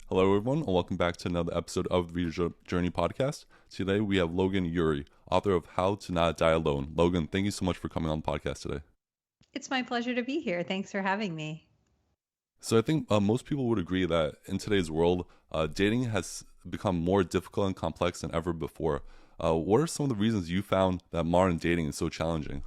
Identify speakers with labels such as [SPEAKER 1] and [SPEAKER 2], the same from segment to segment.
[SPEAKER 1] Hello, everyone, and welcome back to another episode of the Reader Journey podcast. Today, we have Logan Ury, author of How to Not Die Alone. Logan, thank you so much for coming on the podcast today.
[SPEAKER 2] It's my pleasure to be here. Thanks for having me.
[SPEAKER 1] So, I think most people would agree that in today's world, dating has become more difficult and complex than ever before. What are some of the reasons you found that modern dating is so challenging?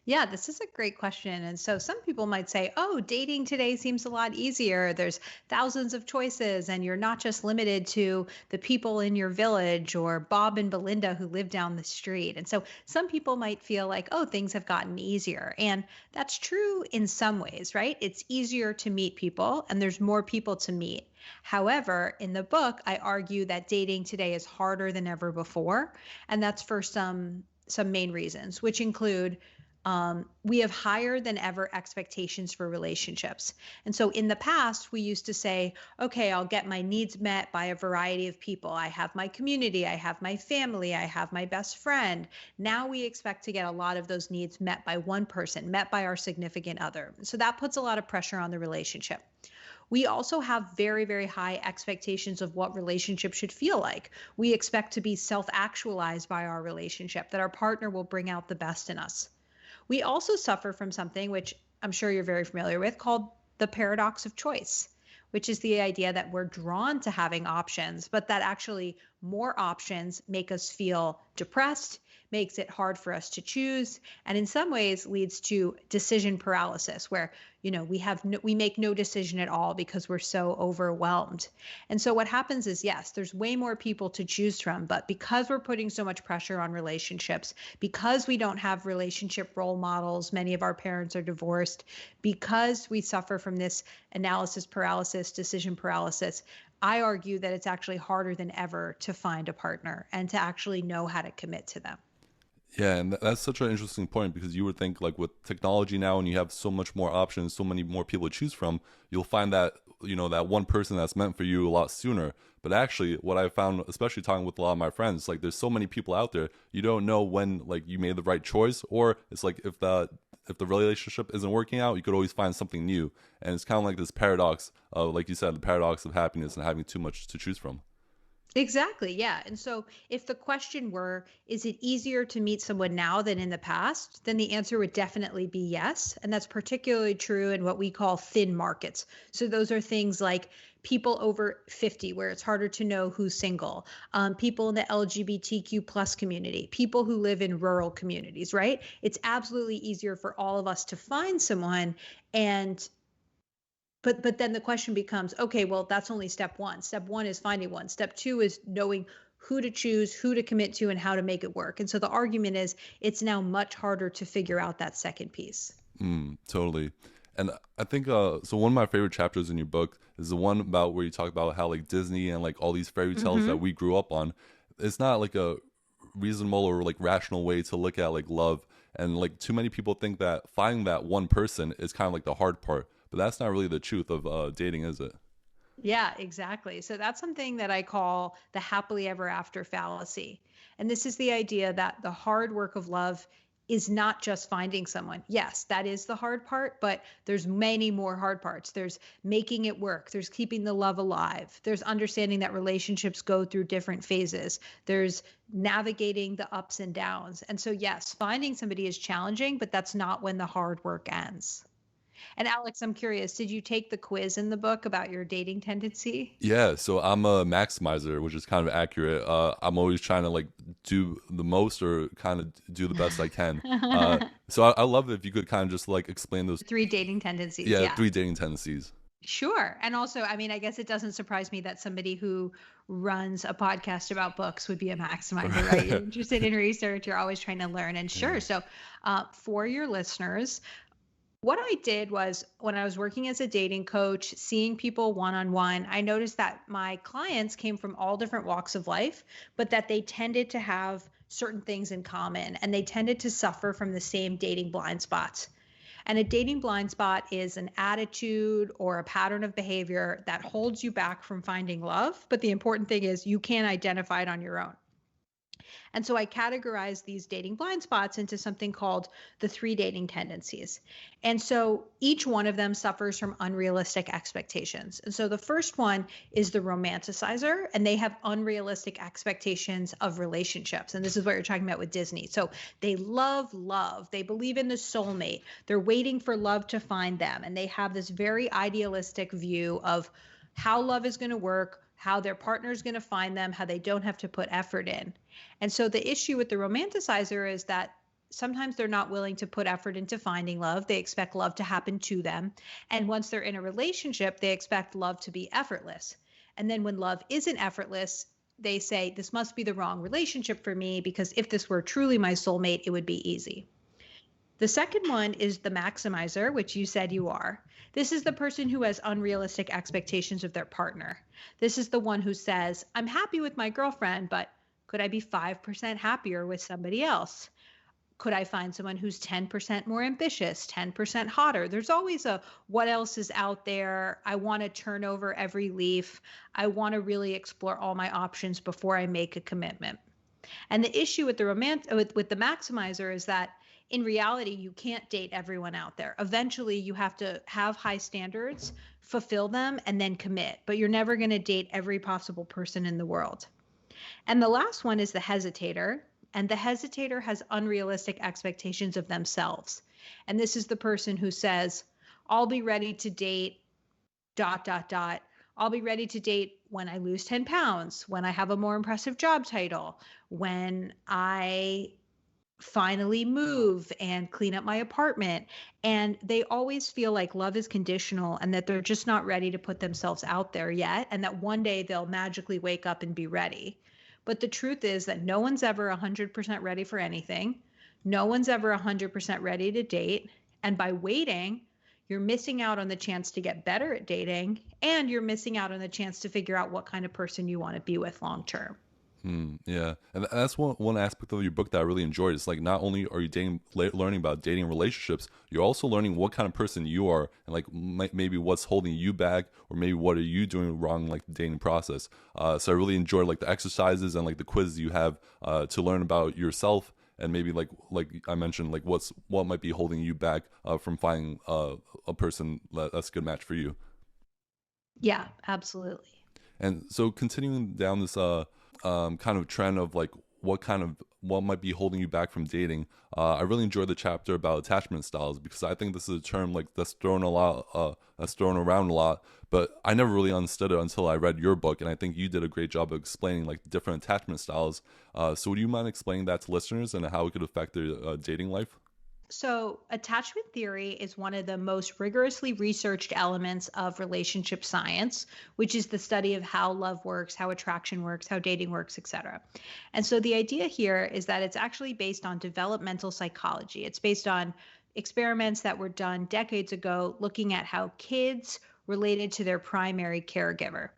[SPEAKER 2] Yeah, this is a great question. And so some people might say, oh, dating today seems a lot easier. There's thousands of choices, and you're not just limited to the people in your village or Bob and Belinda who live down the street. And so some people might feel like, oh, things have gotten easier. And that's true in some ways, right? It's easier to meet people, and there's more people to meet. However, in the book, I argue that dating today is harder than ever before. And that's for some main reasons, which include we have higher than ever expectations for relationships. And so in the past, we used to say, okay, I'll get my needs met by a variety of people. I have my community, I have my family, I have my best friend. Now we expect to get a lot of those needs met by one person, met by our significant other. So that puts a lot of pressure on the relationship. We also have very, very high expectations of what relationships should feel like. We expect to be self actualized by our relationship, that our partner will bring out the best in us. We also suffer from something which I'm sure you're very familiar with called the paradox of choice, which is the idea that we're drawn to having options, but that actually more options make us feel depressed, makes it hard for us to choose, and in some ways leads to decision paralysis where, we make no decision at all because we're so overwhelmed. And so what happens is, yes, there's way more people to choose from, but because we're putting so much pressure on relationships, because we don't have relationship role models, many of our parents are divorced, because we suffer from this analysis paralysis, decision paralysis, I argue that it's actually harder than ever to find a partner and to actually know how to commit to them.
[SPEAKER 1] Yeah, and that's such an interesting point because you would think like with technology now and you have so much more options, so many more people to choose from, you'll find that, that one person that's meant for you a lot sooner. But actually what I found, especially talking with a lot of my friends, like there's so many people out there, you don't know when like you made the right choice, or it's like if the relationship isn't working out, you could always find something new. And it's kind of like this paradox of, like you said, the paradox of happiness and having too much to choose from.
[SPEAKER 2] Exactly. Yeah. And so if the question were, is it easier to meet someone now than in the past? Then the answer would definitely be yes. And that's particularly true in what we call thin markets. So those are things like people over 50, where it's harder to know who's single, people in the LGBTQ plus community, people who live in rural communities, right? It's absolutely easier for all of us to find someone. And but then the question becomes, okay, well, that's only step one. Step one is finding one. Step two is knowing who to choose, who to commit to, and how to make it work. And so the argument is it's now much harder to figure out that second piece.
[SPEAKER 1] Totally. And I think so one of my favorite chapters in your book is the one about where you talk about how like Disney and like all these fairy tales that
[SPEAKER 2] Hmm.
[SPEAKER 1] we grew up on, it's not like a reasonable or like rational way to look at like love. And like too many people think that finding that one person is kind of like the hard part, but that's not really the truth of dating, is it?
[SPEAKER 2] Yeah, exactly. So that's something that I call the happily ever after fallacy. And this is the idea that the hard work of love is not just finding someone. Yes, that is the hard part, but there's many more hard parts. There's making it work, there's keeping the love alive, there's understanding that relationships go through different phases, there's navigating the ups and downs. And so, yes, finding somebody is challenging, but that's not when the hard work ends. And Alex, I'm curious, did you take the quiz in the book about your dating tendency?
[SPEAKER 1] Yeah, so I'm a maximizer, which is kind of accurate. I'm always trying to like do the most or kind of do the best I can. So I love it if you could kind of just like explain those,
[SPEAKER 2] Three dating tendencies,
[SPEAKER 1] yeah,
[SPEAKER 2] yeah.
[SPEAKER 1] three dating tendencies.
[SPEAKER 2] Sure. And also, I mean, I guess it doesn't surprise me that somebody who runs a podcast about books would be a maximizer, right? You're interested in research, you're always trying to learn. And
[SPEAKER 1] Yeah.
[SPEAKER 2] sure, so for your listeners, what I did was when I was working as a dating coach, seeing people one on one, I noticed that my clients came from all different walks of life, but that they tended to have certain things in common and they tended to suffer from the same dating blind spots. And a dating blind spot is an attitude or a pattern of behavior that holds you back from finding love. But the important thing is you can't identify it on your own. And so I categorize these dating blind spots into something called the three dating tendencies. And so each one of them suffers from unrealistic expectations. And so the first one is the romanticizer, and they have unrealistic expectations of relationships. And this is what you're talking about with Disney. So they love love, they believe in the soulmate, they're waiting for love to find them. And they have this very idealistic view of how love is going to work, how their partner is going to find them, how they don't have to put effort in. And so the issue with the romanticizer is that sometimes they're not willing to put effort into finding love. They expect love to happen to them. And once they're in a relationship, they expect love to be effortless. And then when love isn't effortless, they say, this must be the wrong relationship for me, because if this were truly my soulmate, it would be easy. The second one is the maximizer, which you said you are. This is the person who has unrealistic expectations of their partner. This is the one who says, I'm happy with my girlfriend, but could I be 5% happier with somebody else? Could I find someone who's 10% more ambitious, 10% hotter? There's always a what else is out there. I want to turn over every leaf. I want to really explore all my options before I make a commitment. And the issue with the maximizer is that in reality, you can't date everyone out there. Eventually, you have to have high standards, fulfill them, and then commit. But you're never going to date every possible person in the world. And the last one is the hesitator. And the hesitator has unrealistic expectations of themselves. And this is the person who says, I'll be ready to date, dot, dot, dot. I'll be ready to date when I lose 10 pounds, when I have a more impressive job title, when I finally move and clean up my apartment. And they always feel like love is conditional and that they're just not ready to put themselves out there yet. And that one day they'll magically wake up and be ready. But the truth is that no one's ever 100% ready for anything. No one's ever 100% ready to date. And by waiting, you're missing out on the chance to get better at dating, and you're missing out on the chance to figure out what kind of person you want to be with long term.
[SPEAKER 1] Yeah, and that's one aspect of your book that I really enjoyed. It's like not only are you learning about dating relationships, you're also learning what kind of person you are, and like maybe what's holding you back, or maybe what are you doing wrong, like the dating process. So I really enjoyed like the exercises and like the quizzes you have to learn about yourself, and maybe like I mentioned, like what might be holding you back from finding a person that's a good match for you.
[SPEAKER 2] Yeah, absolutely.
[SPEAKER 1] And so continuing down this kind of trend of like what might be holding you back from dating. I really enjoyed the chapter about attachment styles, because I think this is a term like that's thrown around a lot, but I never really understood it until I read your book, and I think you did a great job of explaining like different attachment styles. So would you mind explaining that to listeners and how it could affect their dating life?
[SPEAKER 2] So, attachment theory is one of the most rigorously researched elements of relationship science, which is the study of how love works, how attraction works, how dating works, etc. And so, the idea here is that it's actually based on developmental psychology. It's based on experiments that were done decades ago looking at how kids related to their primary caregiver.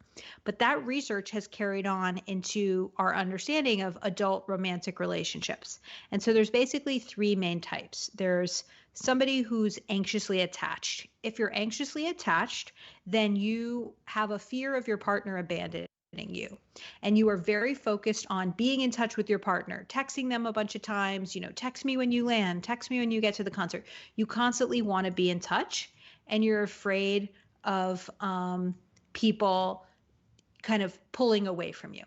[SPEAKER 2] But that research has carried on into our understanding of adult romantic relationships. And so there's basically three main types. There's somebody who's anxiously attached. If you're anxiously attached, then you have a fear of your partner abandoning you. And you are very focused on being in touch with your partner, texting them a bunch of times, text me when you land, text me when you get to the concert. You constantly want to be in touch, and you're afraid of people kind of pulling away from you.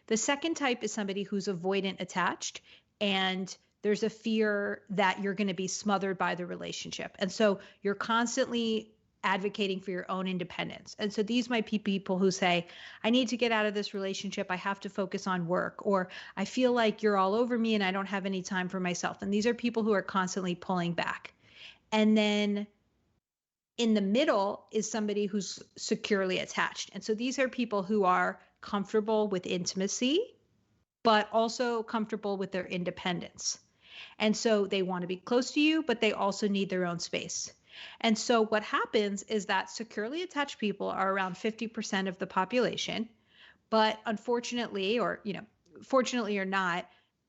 [SPEAKER 2] The second type is somebody who's avoidant attached, and there's a fear that you're going to be smothered by the relationship. And so you're constantly advocating for your own independence. And so these might be people who say, I need to get out of this relationship. I have to focus on work, or I feel like you're all over me and I don't have any time for myself. And these are people who are constantly pulling back. And then in the middle is somebody who's securely attached. And so these are people who are comfortable with intimacy, but also comfortable with their independence. And so they want to be close to you, but they also need their own space. And so what happens is that securely attached people are around 50% of the population, but unfortunately, fortunately or not,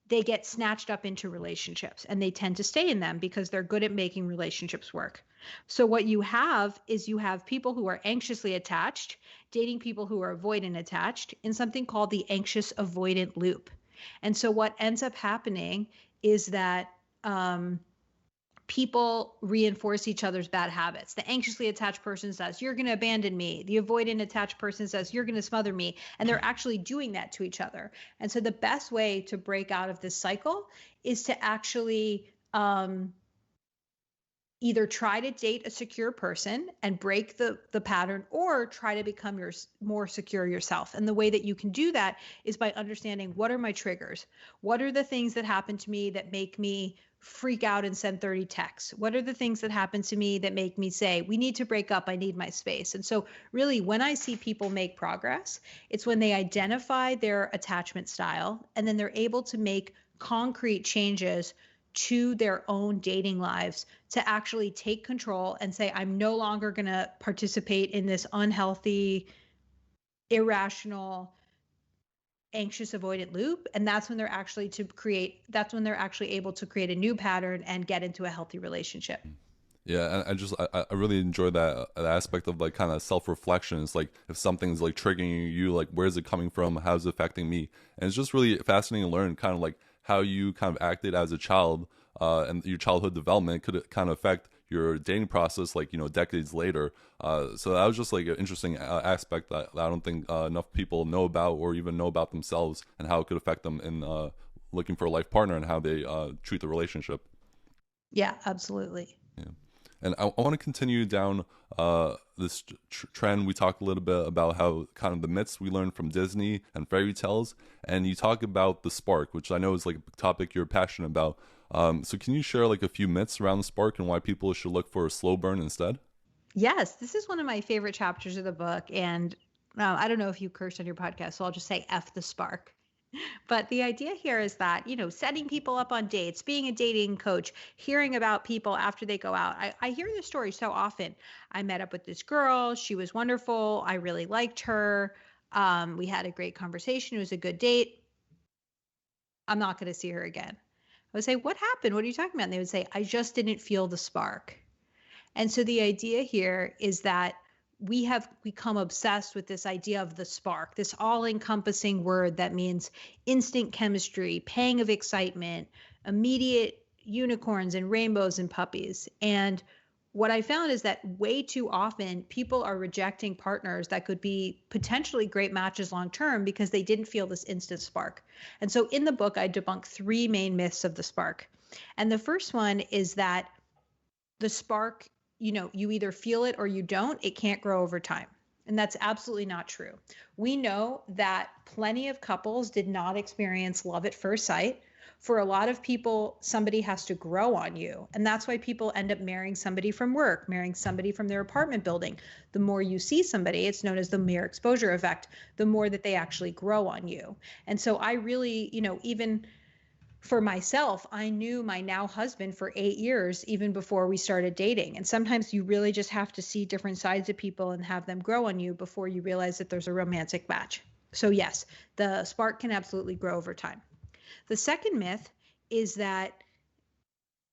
[SPEAKER 2] they get snatched up into relationships, and they tend to stay in them because they're good at making relationships work. So what you have is you have people who are anxiously attached dating people who are avoidant attached in something called the anxious avoidant loop. And so what ends up happening is that um, people reinforce each other's bad habits. The anxiously attached person says, "You're going to abandon me." The avoidant attached person says, "You're going to smother me." And they're actually doing that to each other. And so the best way to break out of this cycle is to actually either try to date a secure person and break the pattern, or try to become more secure yourself. And the way that you can do that is by understanding, what are my triggers? What are the things that happen to me that make me freak out and send 30 texts? What are the things that happen to me that make me say, we need to break up, I need my space? And so really, when I see people make progress, it's when they identify their attachment style and then they're able to make concrete changes to their own dating lives to actually take control and say, I'm no longer going to participate in this unhealthy, irrational, anxious avoidant loop. And that's when they're actually able to create a new pattern and get into a healthy relationship.
[SPEAKER 1] Yeah, and I really enjoy that aspect of like kind of self reflection. It's like if something's like triggering you, like where's it coming from? How's it affecting me? And it's just really fascinating to learn kind of like how you kind of acted as a child, and your childhood development could kind of affect your dating process, like decades later. So that was just like an interesting aspect that I don't think enough people know about or even know about themselves, and how it could affect them in looking for a life partner and how they treat the relationship.
[SPEAKER 2] Yeah, absolutely.
[SPEAKER 1] Yeah. And I want to continue down this trend. We talked a little bit about how kind of the myths we learned from Disney and fairy tales, and you talk about the spark, which I know is like a topic you're passionate about. So can you share like a few myths around the spark and why people should look for a slow burn instead?
[SPEAKER 2] Yes, this is one of my favorite chapters of the book. And I don't know if you cursed on your podcast, so I'll just say F the spark. But the idea here is that, setting people up on dates, being a dating coach, hearing about people after they go out. I hear this story so often. I met up with this girl. She was wonderful. I really liked her. We had a great conversation. It was a good date. I'm not going to see her again. I would say, what happened? What are you talking about? And they would say, I just didn't feel the spark. And so the idea here is that we have become obsessed with this idea of the spark, this all encompassing word that means instant chemistry, pang of excitement, immediate unicorns and rainbows and puppies. And what I found is that way too often people are rejecting partners that could be potentially great matches long term because they didn't feel this instant spark. And so in the book, I debunk three main myths of the spark. And the first one is that the spark, you either feel it or you don't. It can't grow over time. And that's absolutely not true. We know that plenty of couples did not experience love at first sight. For a lot of people, somebody has to grow on you. And that's why people end up marrying somebody from work, marrying somebody from their apartment building. The more you see somebody, it's known as the mere exposure effect, the more that they actually grow on you. And so I really, even for myself, I knew my now husband for 8 years, even before we started dating. And sometimes you really just have to see different sides of people and have them grow on you before you realize that there's a romantic match. So yes, the spark can absolutely grow over time. The second myth is that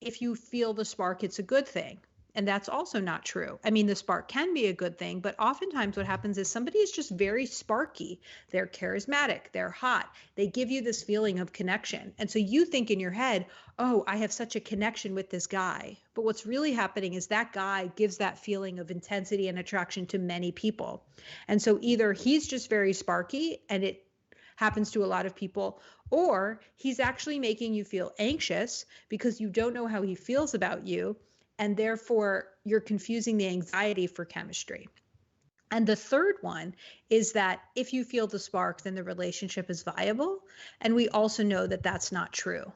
[SPEAKER 2] if you feel the spark, it's a good thing. And that's also not true. I mean, the spark can be a good thing, but oftentimes what happens is somebody is just very sparky. They're charismatic, they're hot, they give you this feeling of connection. And so you think in your head, oh, I have such a connection with this guy. But what's really happening is that guy gives that feeling of intensity and attraction to many people. And so either he's just very sparky and it happens to a lot of people, or he's actually making you feel anxious because you don't know how he feels about you. And therefore, you're confusing the anxiety for chemistry. And the third one is that if you feel the spark, then the relationship is viable. And we also know that that's not true.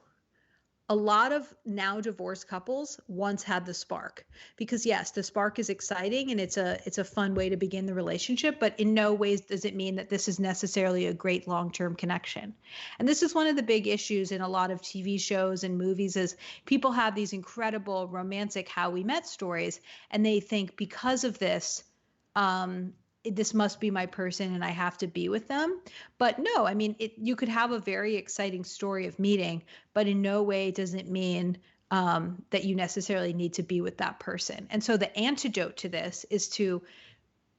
[SPEAKER 2] A lot of now divorced couples once had the spark because yes, the spark is exciting and it's a fun way to begin the relationship, but in no ways does it mean that this is necessarily a great long-term connection. And this is one of the big issues in a lot of TV shows and movies is people have these incredible romantic how we met stories and they think because of this, this must be my person and I have to be with them. But no, I mean, you could have a very exciting story of meeting, but in no way does it mean that you necessarily need to be with that person. And so the antidote to this is to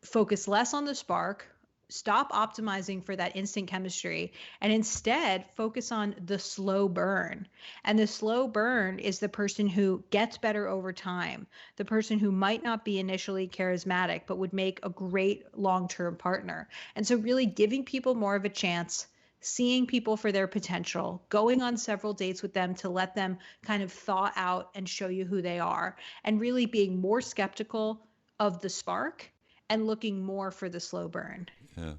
[SPEAKER 2] focus less on the spark, stop optimizing for that instant chemistry and instead focus on the slow burn. And the slow burn is the person who gets better over time, the person who might not be initially charismatic, but would make a great long term partner. And so, really giving people more of a chance. Seeing people for their potential, going on several dates with them to let them kind of thaw out and show you who they are, and really being more skeptical of the spark and looking more for the slow burn.
[SPEAKER 1] Yeah.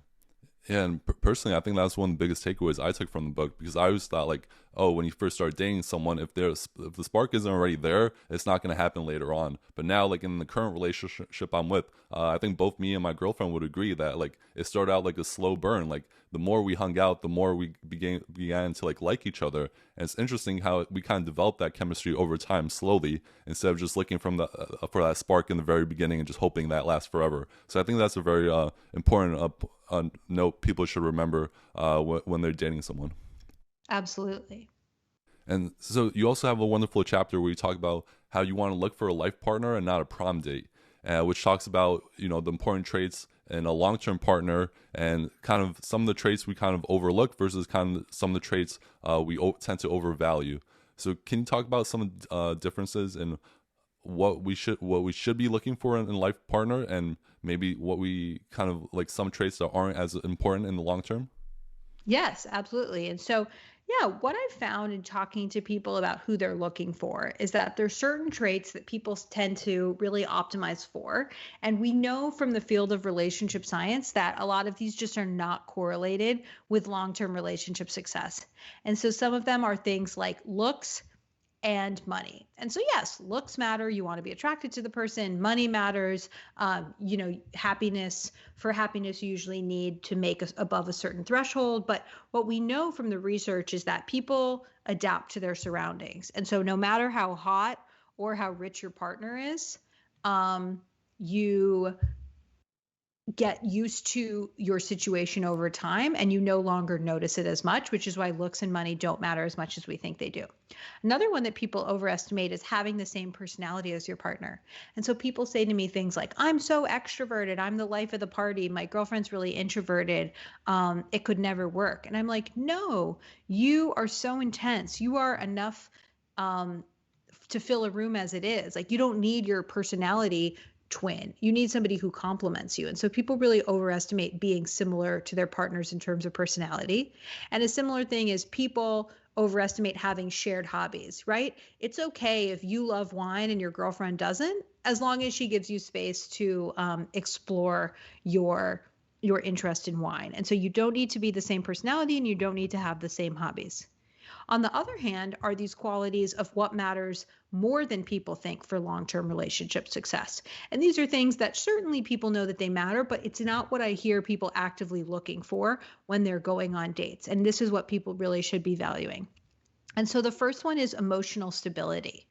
[SPEAKER 1] Yeah, and personally, I think that's one of the biggest takeaways I took from the book, because I always thought like, oh, when you first start dating someone, if the spark isn't already there, it's not going to happen later on. But now, like in the current relationship I'm with, I think both me and my girlfriend would agree that like it started out like a slow burn. Like the more we hung out, the more we began to like each other. And it's interesting how we kind of developed that chemistry over time slowly, instead of just looking from the for that spark in the very beginning and just hoping that lasts forever. So I think that's a very important note people should remember when they're dating someone.
[SPEAKER 2] Absolutely.
[SPEAKER 1] And so you also have a wonderful chapter where you talk about how you want to look for a life partner and not a prom date, which talks about the important traits in a long-term partner, and kind of some of the traits we kind of overlook versus kind of some of the traits we tend to overvalue. So can you talk about some differences in what we should be looking for in a life partner, and maybe what we kind of like some traits that aren't as important in the long term?
[SPEAKER 2] Yes, absolutely. And so, yeah, what I've found in talking to people about who they're looking for is that there's certain traits that people tend to really optimize for. And we know from the field of relationship science that a lot of these just are not correlated with long-term relationship success. And so some of them are things like looks and money. And so, yes, looks matter. You want to be attracted to the person. Money matters. Happiness, for happiness, you usually need to make above a certain threshold. But what we know from the research is that people adapt to their surroundings. And so, no matter how hot or how rich your partner is, you get used to your situation over time and you no longer notice it as much, which is why looks and money don't matter as much as we think they do. Another one that people overestimate is having the same personality as your partner. And so people say to me things like, I'm so extroverted, I'm the life of the party, my girlfriend's really introverted, it could never work. And I'm like, no, you are so intense. You are enough to fill a room as it is. Like, you don't need your personality twin. You need somebody who complements you. And so people really overestimate being similar to their partners in terms of personality. And a similar thing is people overestimate having shared hobbies, right? It's okay if you love wine and your girlfriend doesn't, as long as she gives you space to explore your interest in wine. And so you don't need to be the same personality and you don't need to have the same hobbies. On the other hand, are these qualities of what matters more than people think for long term relationship success. And these are things that certainly people know that they matter, but it's not what I hear people actively looking for when they're going on dates. And this is what people really should be valuing. And so the first one is emotional stability.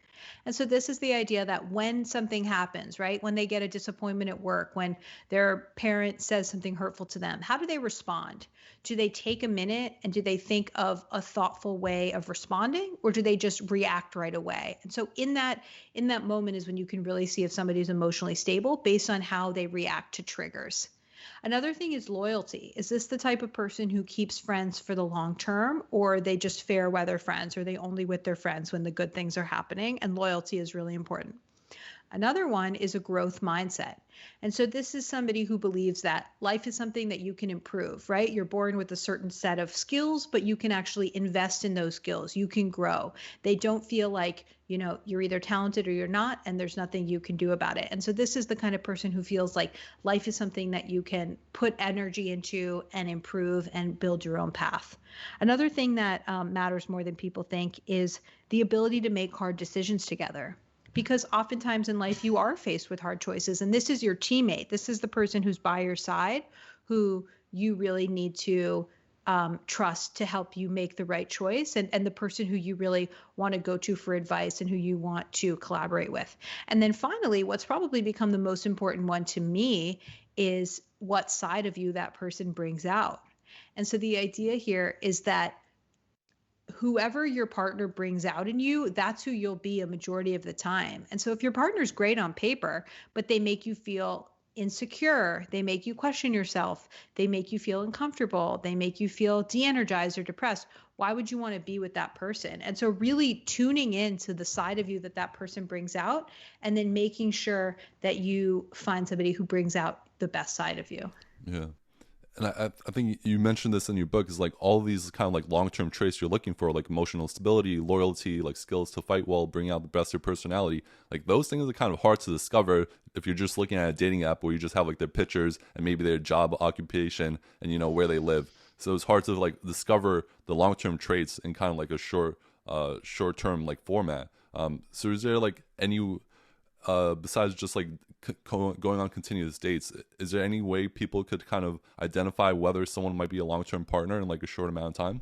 [SPEAKER 2] And so this is the idea that when something happens, right, when they get a disappointment at work, when their parent says something hurtful to them, how do they respond? Do they take a minute and do they think of a thoughtful way of responding, or do they just react right away? And so in that moment is when you can really see if somebody's emotionally stable based on how they react to triggers. Another thing is loyalty. Is this the type of person who keeps friends for the long term, or are they just fair weather friends? Or are they only with their friends when the good things are happening? And loyalty is really important. Another one is a growth mindset. And so this is somebody who believes that life is something that you can improve, right? You're born with a certain set of skills, but you can actually invest in those skills. You can grow. They don't feel like, you're either talented or you're not, and there's nothing you can do about it. And so this is the kind of person who feels like life is something that you can put energy into and improve and build your own path. Another thing that matters more than people think is the ability to make hard decisions together, because oftentimes in life you are faced with hard choices, and this is your teammate. This is the person who's by your side, who you really need to trust to help you make the right choice, and the person who you really want to go to for advice and who you want to collaborate with. And then finally, what's probably become the most important one to me is what side of you that person brings out. And so the idea here is that whoever your partner brings out in you, that's who you'll be a majority of the time. And so if your partner's great on paper, but they make you feel insecure. They make you question yourself. They make you feel uncomfortable. They make you feel de-energized or depressed. Why would you want to be with that person? And so really tuning into the side of you that that person brings out, and then making sure that you find somebody who brings out the best side of you.
[SPEAKER 1] Yeah. And I think you mentioned this in your book, is like all these kind of like long-term traits you're looking for, like emotional stability, loyalty, like skills to fight well, bring out the best of your personality. Like those things are kind of hard to discover if you're just looking at a dating app where you just have like their pictures and maybe their job occupation and where they live. So it's hard to like discover the long-term traits in kind of like a short-term like format. So is there like any besides just like going on continuous dates, is there any way people could kind of identify whether someone might be a long-term partner in like a short amount of time?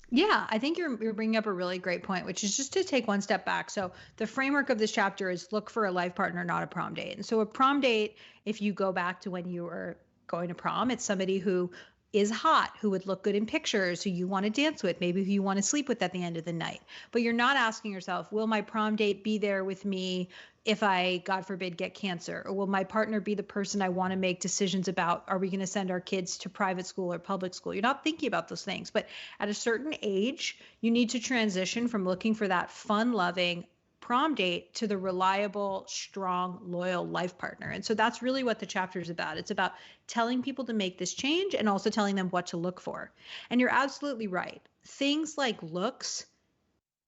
[SPEAKER 2] Yeah, I think you're bringing up a really great point, which is just to take one step back. So the framework of this chapter is look for a life partner, not a prom date. And so a prom date, if you go back to when you were going to prom, it's somebody who is hot, who would look good in pictures, who you want to dance with, maybe who you want to sleep with at the end of the night. But you're not asking yourself, will my prom date be there with me if I, God forbid, get cancer? Or will my partner be the person I want to make decisions about? Are we going to send our kids to private school or public school? You're not thinking about those things. But at a certain age, you need to transition from looking for that fun loving prom date to the reliable, strong, loyal life partner. And so that's really what the chapter is about. It's about telling people to make this change and also telling them what to look for. And you're absolutely right. Things like looks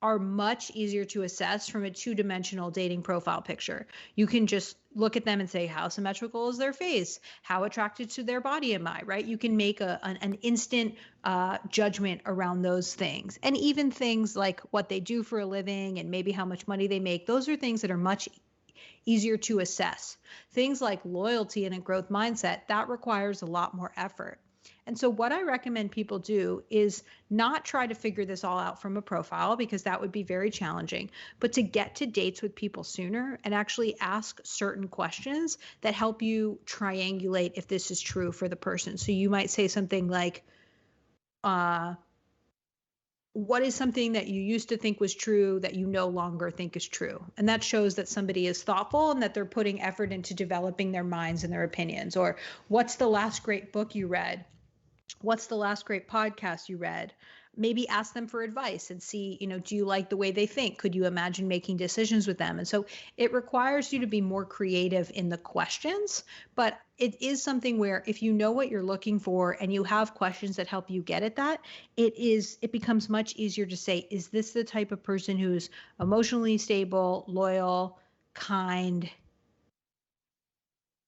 [SPEAKER 2] are much easier to assess from a two-dimensional dating profile picture. You can just look at them and say, how symmetrical is their face? How attracted to their body am I, right? You can make an instant judgment around those things. And even things like what they do for a living and maybe how much money they make, those are things that are much easier to assess. Things like loyalty and a growth mindset, that requires a lot more effort. And so what I recommend people do is not try to figure this all out from a profile, because that would be very challenging, but to get to dates with people sooner and actually ask certain questions that help you triangulate if this is true for the person. So you might say something like, what is something that you used to think was true that you no longer think is true? And that shows that somebody is thoughtful and that they're putting effort into developing their minds and their opinions. Or what's the last great book you read? What's the last great podcast you read? Maybe ask them for advice and see, do you like the way they think? Could you imagine making decisions with them? And so it requires you to be more creative in the questions, but it is something where if you know what you're looking for and you have questions that help you get at that, it becomes much easier to say, is this the type of person who's emotionally stable, loyal, kind,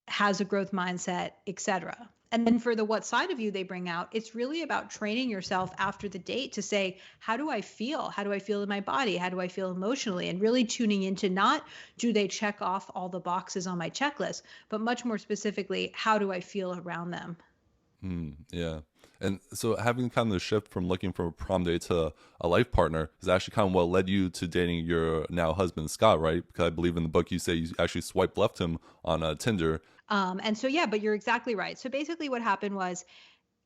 [SPEAKER 2] has a growth mindset, etc. And then for the what side of you they bring out, it's really about training yourself after the date to say, how do I feel? How do I feel in my body? How do I feel emotionally? And really tuning into not do they check off all the boxes on my checklist, but much more specifically, how do I feel around them?
[SPEAKER 1] Yeah. And so having kind of the shift from looking for a prom date to a life partner is actually kind of what led you to dating your now husband, Scott, right? Because I believe in the book you say you actually swiped left him on Tinder.
[SPEAKER 2] And so, yeah, but you're exactly right. So basically what happened was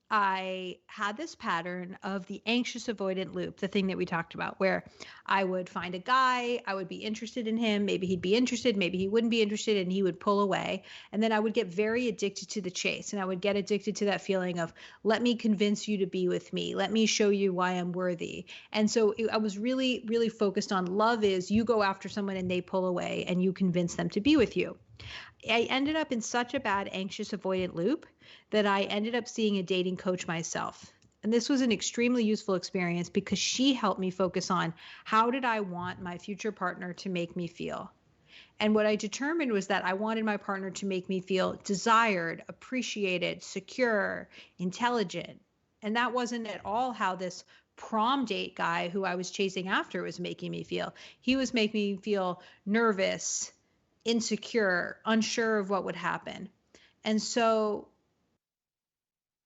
[SPEAKER 2] I had this pattern of the anxious avoidant loop, the thing that we talked about, where I would find a guy, I would be interested in him, maybe he'd be interested, maybe he wouldn't be interested, and he would pull away. And then I would get very addicted to the chase, and I would get addicted to that feeling of, let me convince you to be with me, let me show you why I'm worthy. And so I was really, really focused on love is you go after someone and they pull away and you convince them to be with you. I ended up in such a bad anxious avoidant loop that I ended up seeing a dating coach myself. And this was an extremely useful experience because she helped me focus on how did I want my future partner to make me feel? And what I determined was that I wanted my partner to make me feel desired, appreciated, secure, intelligent. And that wasn't at all how this prom date guy who I was chasing after was making me feel. He was making me feel nervous, insecure, unsure of what would happen. And so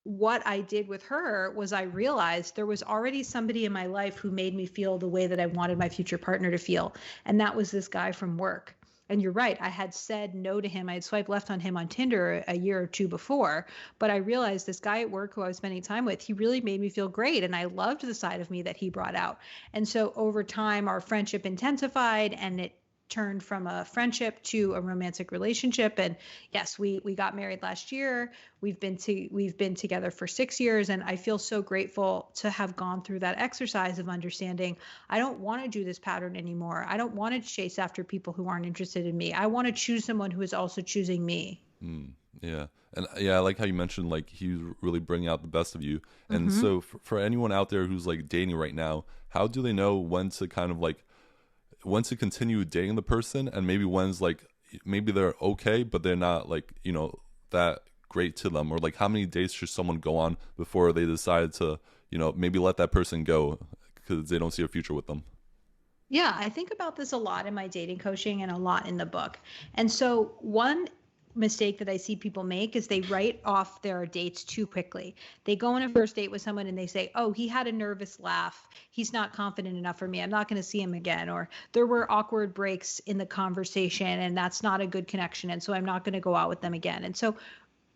[SPEAKER 2] what I did with her was I realized there was already somebody in my life who made me feel the way that I wanted my future partner to feel. And that was this guy from work. And you're right, I had said no to him. I had swiped left on him on Tinder a year or two before, but I realized this guy at work who I was spending time with, he really made me feel great. And I loved the side of me that he brought out. And so over time, our friendship intensified and it turned from a friendship to a romantic relationship. And yes, we got married last year. We've been together for 6 years, and I feel so grateful to have gone through that exercise of understanding I don't want to do this pattern anymore. I don't want to chase after people who aren't interested in me. I want to choose someone who is also choosing me.
[SPEAKER 1] Mm, yeah. And yeah, I like how you mentioned like he's really bringing out the best of you. And
[SPEAKER 2] Hmm.
[SPEAKER 1] so for anyone out there who's like dating right now, how do they know when to kind of like when to continue dating the person and maybe when's like maybe they're okay but they're not like, that great to them, or like how many dates should someone go on before they decide to, maybe let that person go because they don't see a future with them?
[SPEAKER 2] Yeah, I think about this a lot in my dating coaching and a lot in the book. And so, one mistake that I see people make is they write off their dates too quickly. They go on a first date with someone and they say, "Oh, he had a nervous laugh. He's not confident enough for me. I'm not going to see him again." Or there were awkward breaks in the conversation and that's not a good connection. And so I'm not going to go out with them again. And so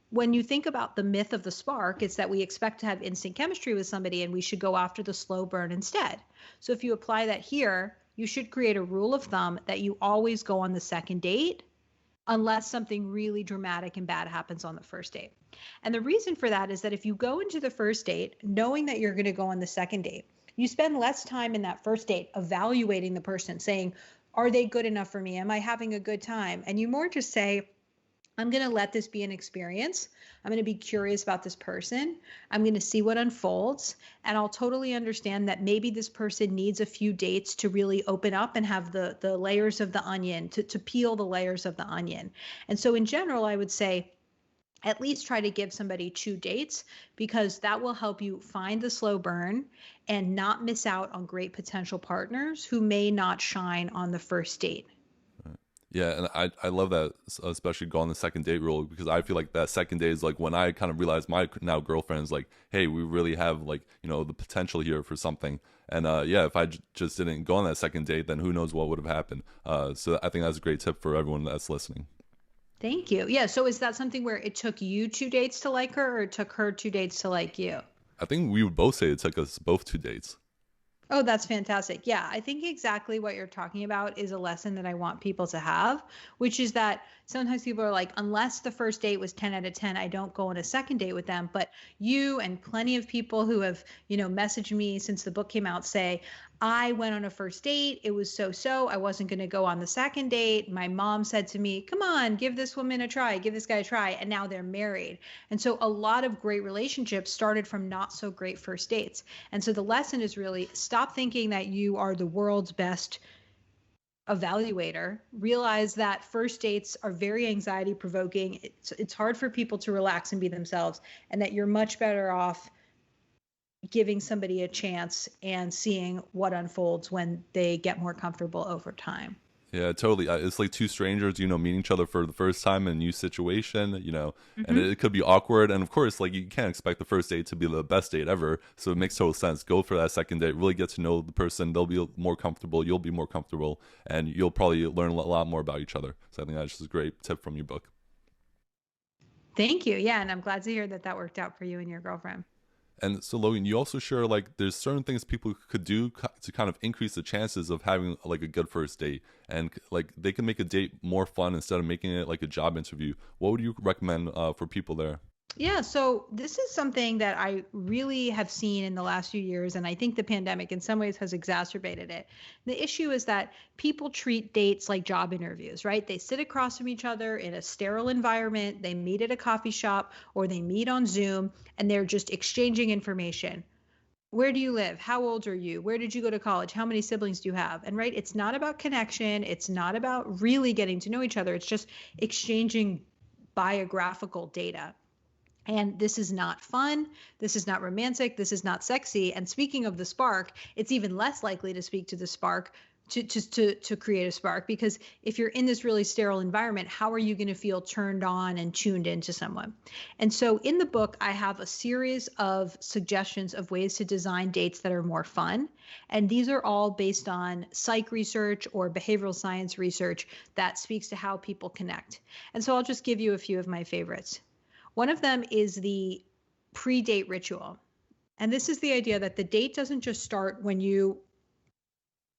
[SPEAKER 2] when you think about the myth of the spark, it's that we expect to have instant chemistry with somebody and we should go after the slow burn instead. So if you apply that here, you should create a rule of thumb that you always go on the second date unless something really dramatic and bad happens on the first date. And the reason for that is that if you go into the first date knowing that you're going to go on the second date, you spend less time in that first date evaluating the person, saying, are they good enough for me? Am I having a good time? And you more just say, I'm going to let this be an experience. I'm going to be curious about this person. I'm going to see what unfolds. And I'll totally understand that maybe this person needs a few dates to really open up and have the layers of the onion, to peel the layers of the onion. And so, in general, I would say, at least try to give somebody 2 dates because that will help you find the slow burn and not miss out on great potential partners who may not shine on the first date.
[SPEAKER 1] Yeah, and I love that, especially go on the second date rule, because I feel like that second date is like when I kind of realize my now girlfriend is like, hey, we really have like, the potential here for something. And yeah, if I just didn't go on that second date, then who knows what would have happened. So I think that's a great tip for everyone that's listening.
[SPEAKER 2] Thank you. Yeah. So is that something where it took you 2 dates to like her or it took her 2 dates to like you?
[SPEAKER 1] I think we would both say it took us both 2 dates.
[SPEAKER 2] Oh, that's fantastic. Yeah, I think exactly what you're talking about is a lesson that I want people to have, which is that sometimes people are like, unless the first date was 10 out of 10, I don't go on a second date with them. But you and plenty of people who have, messaged me since the book came out say, I went on a first date. It was so so. I wasn't going to go on the second date. My mom said to me, come on, give this woman a try, give this guy a try. And now they're married. And so a lot of great relationships started from not so great first dates. And so the lesson is really stop thinking that you are the world's best evaluator. Realize that first dates are very anxiety provoking. It's hard for people to relax and be themselves, and that you're much better off giving somebody a chance and seeing what unfolds when they get more comfortable over time.
[SPEAKER 1] Yeah, totally. It's like two strangers, meeting each other for the first time in a new situation, and
[SPEAKER 2] Hmm.
[SPEAKER 1] it could be awkward. And of course, like you can't expect the first date to be the best date ever. So it makes total sense. Go for that second date. Really get to know the person. They'll be more comfortable. You'll be more comfortable, and you'll probably learn a lot more about each other. So I think that's just a great tip from your book.
[SPEAKER 2] Thank you. Yeah, and I'm glad to hear that that worked out for you and your girlfriend.
[SPEAKER 1] And so, Logan, you also share like there's certain things people could do to kind of increase the chances of having like a good first date, and like they can make a date more fun instead of making it like a job interview. What would you recommend for people there?
[SPEAKER 2] Yeah, so this is something that I really have seen in the last few years, and I think the pandemic in some ways has exacerbated it. The issue is that people treat dates like job interviews, right? They sit across from each other in a sterile environment, they meet at a coffee shop, or they meet on Zoom, and they're just exchanging information. Where do you live? How old are you? Where did you go to college? How many siblings do you have? And right, it's not about connection, it's not about really getting to know each other, it's just exchanging biographical data. And this is not fun. This is not romantic. This is not sexy. And speaking of the spark, it's even less likely to speak to the spark to create a spark, because if you're in this really sterile environment, how are you going to feel turned on and tuned into someone? And so in the book, I have a series of suggestions of ways to design dates that are more fun. And these are all based on psych research or behavioral science research that speaks to how people connect. And so I'll just give you a few of my favorites. One of them is the pre date ritual. And this is the idea that the date doesn't just start when you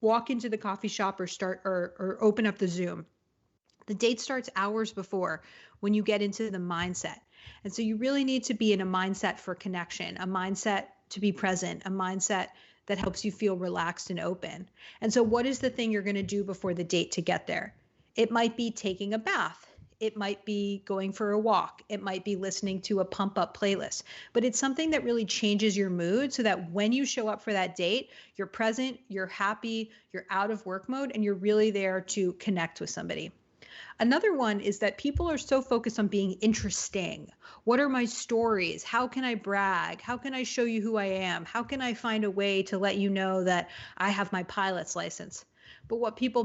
[SPEAKER 2] walk into the coffee shop or or open up the Zoom. The date starts hours before when you get into the mindset. And so you really need to be in a mindset for connection, a mindset to be present, a mindset that helps you feel relaxed and open. And so, what is the thing you're going to do before the date to get there? It might be taking a bath. It might be going for a walk. It might be listening to a pump up playlist, but it's something that really changes your mood so that when you show up for that date, you're present, you're happy, you're out of work mode, and you're really there to connect with somebody. Another one is that people are so focused on being interesting. What are my stories? How can I brag? How can I show you who I am? How can I find a way to let you know that I have my pilot's license? But what people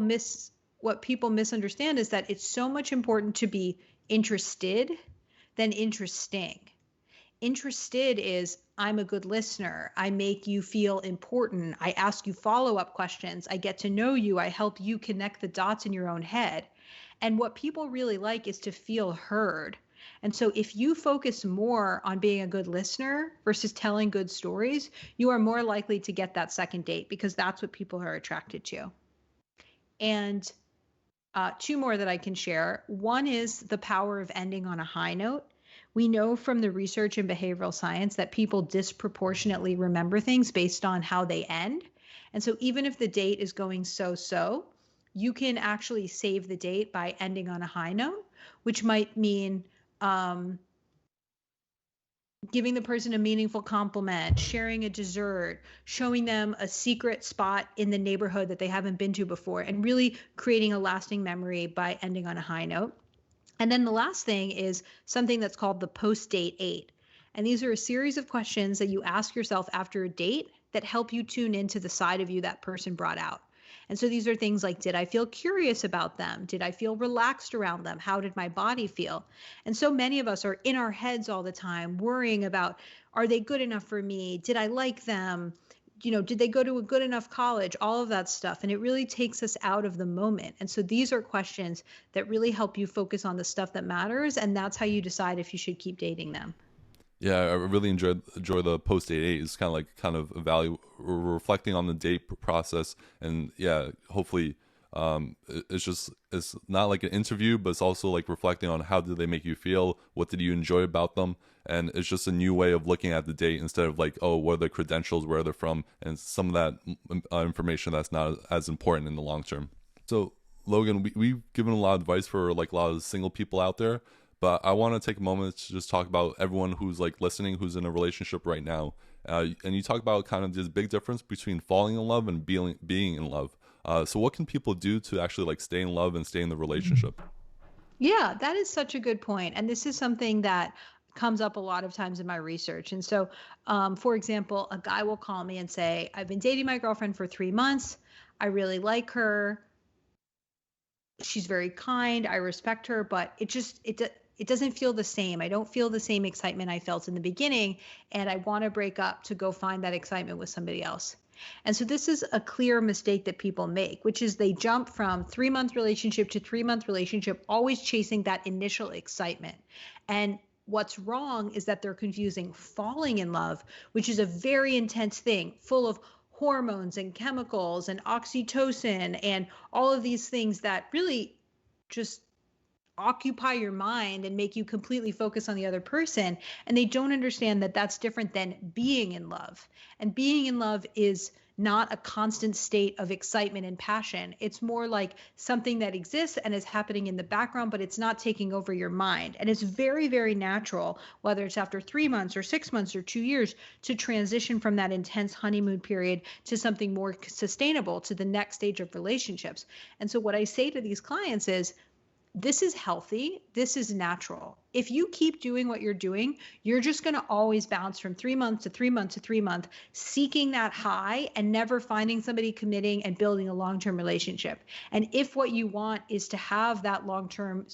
[SPEAKER 2] misunderstand is that it's so much important to be interested than interesting. Interested is I'm a good listener. I make you feel important. I ask you follow-up questions. I get to know you. I help you connect the dots in your own head. And what people really like is to feel heard. And so if you focus more on being a good listener versus telling good stories, you are more likely to get that second date because that's what people are attracted to. And two more that I can share. One is the power of ending on a high note. We know from the research in behavioral science that people disproportionately remember things based on how they end. And so even if the date is going so, you can actually save the date by ending on a high note, which might mean giving the person a meaningful compliment, sharing a dessert, showing them a secret spot in the neighborhood that they haven't been to before, and really creating a lasting memory by ending on a high note. And then the last thing is something that's called the post-date 8. And these are a series of questions that you ask yourself after a date that help you tune into the side of you that person brought out. And so these are things like, did I feel curious about them? Did I feel relaxed around them? How did my body feel? And so many of us are in our heads all the time, worrying about, are they good enough for me? Did I like them? Did they go to a good enough college? All of that stuff. And it really takes us out of the moment. And so these are questions that really help you focus on the stuff that matters. And that's how you decide if you should keep dating them.
[SPEAKER 1] Yeah, I really enjoy the post date eight. It's kind of evaluate reflecting on the date process, and yeah, hopefully, it's not like an interview, but it's also like reflecting on how did they make you feel, what did you enjoy about them, and it's just a new way of looking at the date instead of like, oh, what are their credentials, where they're from, and some of that information that's not as important in the long term. So Logan, we've given a lot of advice for like a lot of single people out there, but I want to take a moment to just talk about everyone who's like listening, who's in a relationship right now. And you talk about kind of this big difference between falling in love and being in love. So what can people do to actually like stay in love and stay in the relationship?
[SPEAKER 2] Yeah, that is such a good point. And this is something that comes up a lot of times in my research. And so, for example, a guy will call me and say, I've been dating my girlfriend for 3 months. I really like her. She's very kind. I respect her, but it doesn't feel the same. I don't feel the same excitement I felt in the beginning, and I want to break up to go find that excitement with somebody else. And so this is a clear mistake that people make, which is they jump from 3 month relationship to 3 month relationship, always chasing that initial excitement. And what's wrong is that they're confusing falling in love, which is a very intense thing, full of hormones and chemicals and oxytocin and all of these things that really just occupy your mind and make you completely focus on the other person. And they don't understand that that's different than being in love. And being in love is not a constant state of excitement and passion. It's more like something that exists and is happening in the background, but it's not taking over your mind. And it's very, very natural, whether it's after 3 months or 6 months or 2 years, to transition from that intense honeymoon period to something more sustainable, to the next stage of relationships. And so what I say to these clients is, this is healthy. This is natural. If you keep doing what you're doing, you're just going to always bounce from 3 months to 3 months to 3 months, seeking that high and never finding somebody, committing and building a long-term relationship. And if what you want is to have that long-term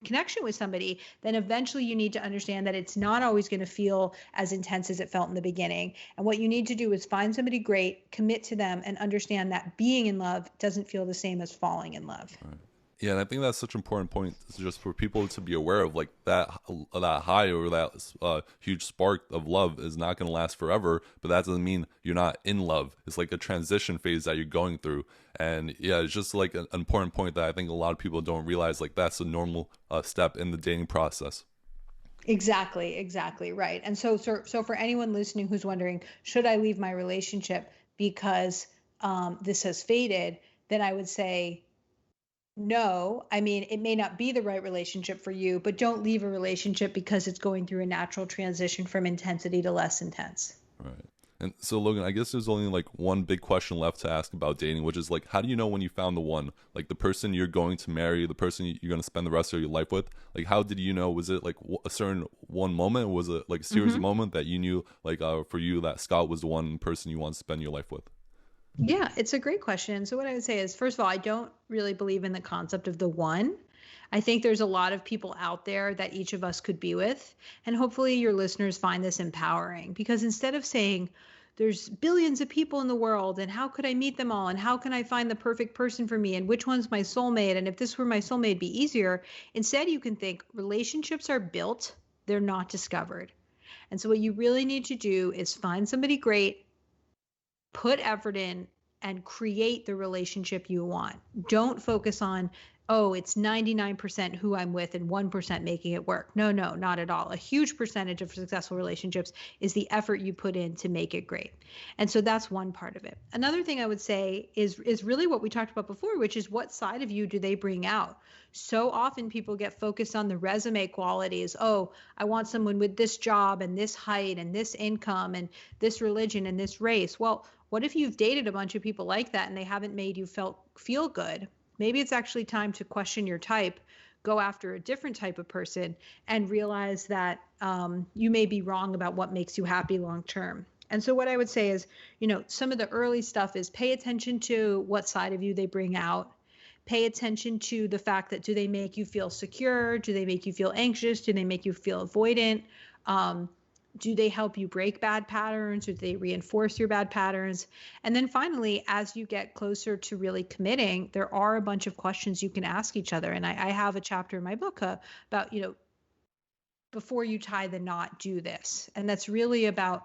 [SPEAKER 2] connection with somebody, then eventually you need to understand that it's not always going to feel as intense as it felt in the beginning. And what you need to do is find somebody great, commit to them, and understand that being in love doesn't feel the same as falling in love.
[SPEAKER 1] Right. Yeah, and I think that's such an important point just for people to be aware of, like that high or that huge spark of love is not going to last forever, but that doesn't mean you're not in love. It's like a transition phase that you're going through, and yeah, it's just like an important point that I think a lot of people don't realize. Like that's a normal step in the dating process.
[SPEAKER 2] Exactly, exactly right. And so for anyone listening who's wondering, should I leave my relationship because this has faded? Then I would say no. I mean, it may not be the right relationship for you, but don't leave a relationship because it's going through a natural transition from intensity to less intense.
[SPEAKER 1] Right. And so, Logan, I guess there's only like one big question left to ask about dating, which is like, how do you know when you found the one? Like the person you're going to marry, the person you're going to spend the rest of your life with? Like, how did you know? Was it like a certain one moment? Or was it like a series of
[SPEAKER 2] Hmm.
[SPEAKER 1] moments that you knew, like for you, that Scott was the one person you want to spend your life with?
[SPEAKER 2] Yeah, it's a great question. So, what I would say is, first of all, I don't really believe in the concept of the one. I think there's a lot of people out there that each of us could be with. And hopefully, your listeners find this empowering because instead of saying, there's billions of people in the world, and how could I meet them all? And how can I find the perfect person for me? And which one's my soulmate? And if this were my soulmate, it'd be easier. Instead, you can think relationships are built, they're not discovered. And so, what you really need to do is find somebody great, put effort in, and create the relationship you want. Don't focus on, oh, it's 99% who I'm with and 1% making it work. No, no, not at all. A huge percentage of successful relationships is the effort you put in to make it great. And so that's one part of it. Another thing I would say is really what we talked about before, which is what side of you do they bring out? So often people get focused on the resume qualities. Oh, I want someone with this job and this height and this income and this religion and this race. Well, what if you've dated a bunch of people like that and they haven't made you feel good? Maybe it's actually time to question your type, go after a different type of person, and realize that you may be wrong about what makes you happy long term. And so, what I would say is, some of the early stuff is pay attention to what side of you they bring out. Pay attention to the fact that do they make you feel secure? Do they make you feel anxious? Do they make you feel avoidant? Um, do they help you break bad patterns or do they reinforce your bad patterns? And then finally, as you get closer to really committing, there are a bunch of questions you can ask each other. And I have a chapter in my book about, before you tie the knot, do this. And that's really about,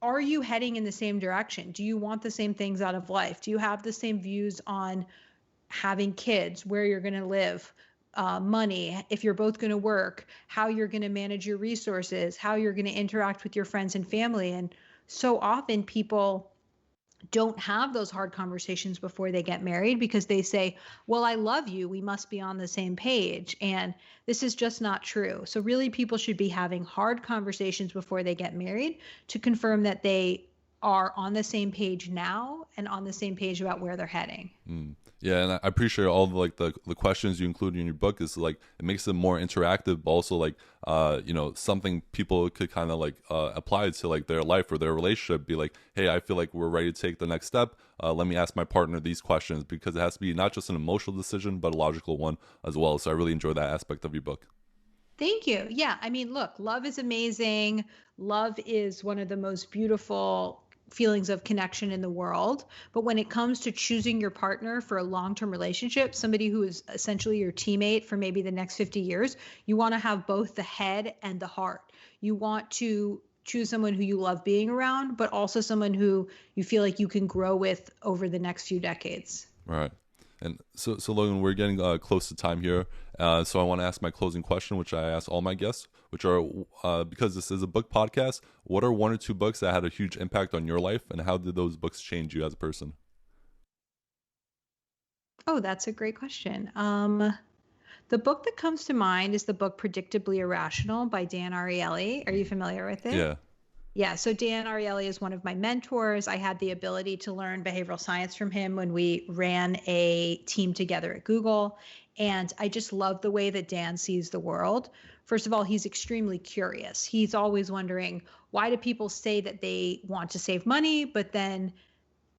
[SPEAKER 2] are you heading in the same direction? Do you want the same things out of life? Do you have the same views on having kids, where you're going to live, money, if you're both going to work, how you're going to manage your resources, how you're going to interact with your friends and family? And so often people don't have those hard conversations before they get married because they say, well, I love you, we must be on the same page. And this is just not true. So, really, people should be having hard conversations before they get married to confirm that they are on the same page now and on the same page about where they're heading.
[SPEAKER 1] Mm. Yeah, and I appreciate all the like the questions you include in your book is like it makes it more interactive, but also like something people could kind of like apply to like their life or their relationship. Be like, hey, I feel like we're ready to take the next step. Let me ask my partner these questions because it has to be not just an emotional decision but a logical one as well. So I really enjoy that aspect of your book.
[SPEAKER 2] Thank you. Yeah. I mean, look, love is amazing. Love is one of the most beautiful feelings of connection in the world. But when it comes to choosing your partner for a long term relationship, somebody who is essentially your teammate for maybe the next 50 years, you want to have both the head and the heart. You want to choose someone who you love being around, but also someone who you feel like you can grow with over the next few decades.
[SPEAKER 1] Right. And so Logan, we're getting close to time here. So I want to ask my closing question, which I ask all my guests, which are because this is a book podcast, what are one or two books that had a huge impact on your life, and how did those books change you as a person?
[SPEAKER 2] Oh, that's a great question. The book that comes to mind is the book Predictably Irrational by Dan Ariely. Are you familiar with it?
[SPEAKER 1] Yeah.
[SPEAKER 2] Yeah, so Dan Ariely is one of my mentors. I had the ability to learn behavioral science from him when we ran a team together at Google. And I just love the way that Dan sees the world. First of all, he's extremely curious. He's always wondering, why do people say that they want to save money, but then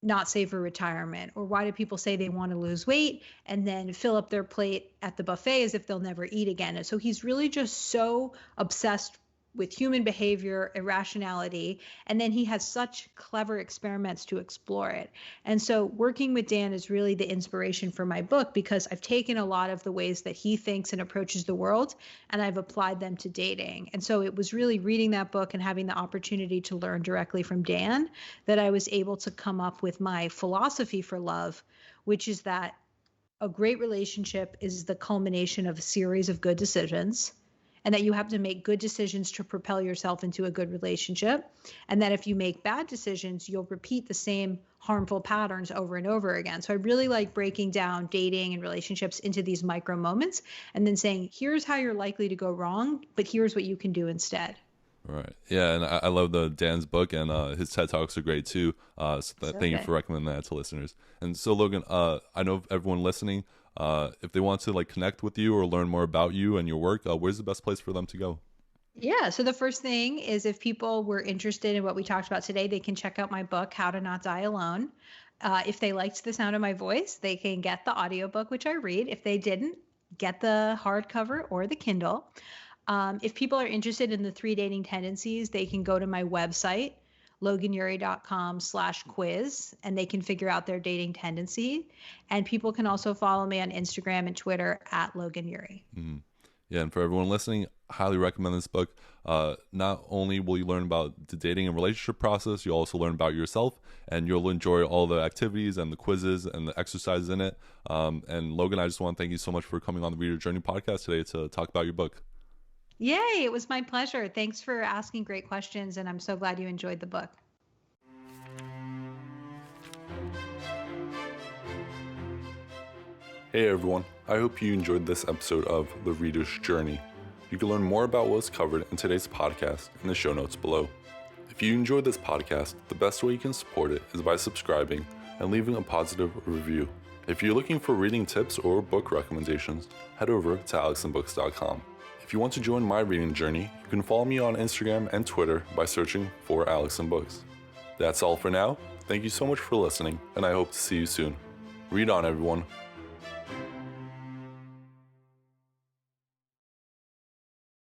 [SPEAKER 2] not save for retirement? Or why do people say they want to lose weight and then fill up their plate at the buffet as if they'll never eat again? And so he's really just so obsessed with human behavior, irrationality, and then he has such clever experiments to explore it. And so working with Dan is really the inspiration for my book, because I've taken a lot of the ways that he thinks and approaches the world and I've applied them to dating. And so it was really reading that book and having the opportunity to learn directly from Dan that I was able to come up with my philosophy for love, which is that a great relationship is the culmination of a series of good decisions, and that you have to make good decisions to propel yourself into a good relationship. And that if you make bad decisions, you'll repeat the same harmful patterns over and over again. So I really like breaking down dating and relationships into these micro moments and then saying, here's how you're likely to go wrong, but here's what you can do instead.
[SPEAKER 1] Right. Yeah, and I love the Dan's book, and his TED Talks are great too. Thank you for recommending that to listeners. And so, Logan, I know everyone listening, if they want to like connect with you or learn more about you and your work, where's the best place for them to go?
[SPEAKER 2] Yeah. So the first thing is, if people were interested in what we talked about today, they can check out my book, How to Not Die Alone. If they liked the sound of my voice, they can get the audiobook, which I read. If they didn't, get the hardcover or the Kindle. If people are interested in the 3 dating tendencies, they can go to my website, loganury.com/quiz, and they can figure out their dating tendency. And people can also follow me on Instagram and Twitter at Logan Ury.
[SPEAKER 1] Mm-hmm. Yeah, and for everyone listening, I highly recommend this book. Not only will you learn about the dating and relationship process, you'll also learn about yourself, and you'll enjoy all the activities and the quizzes and the exercises in it. And Logan, I just want to thank you so much for coming on the Reader Journey podcast today to talk about your book.
[SPEAKER 2] Yay, it was my pleasure. Thanks for asking great questions, and I'm so glad you enjoyed the book.
[SPEAKER 1] Hey everyone, I hope you enjoyed this episode of The Reader's Journey. You can learn more about what's covered in today's podcast in the show notes below. If you enjoyed this podcast, the best way you can support it is by subscribing and leaving a positive review. If you're looking for reading tips or book recommendations, head over to alexandbooks.com. If you want to join my reading journey, you can follow me on Instagram and Twitter by searching for Alex and Books. That's all for now. Thank you so much for listening, and I hope to see you soon. Read on, everyone.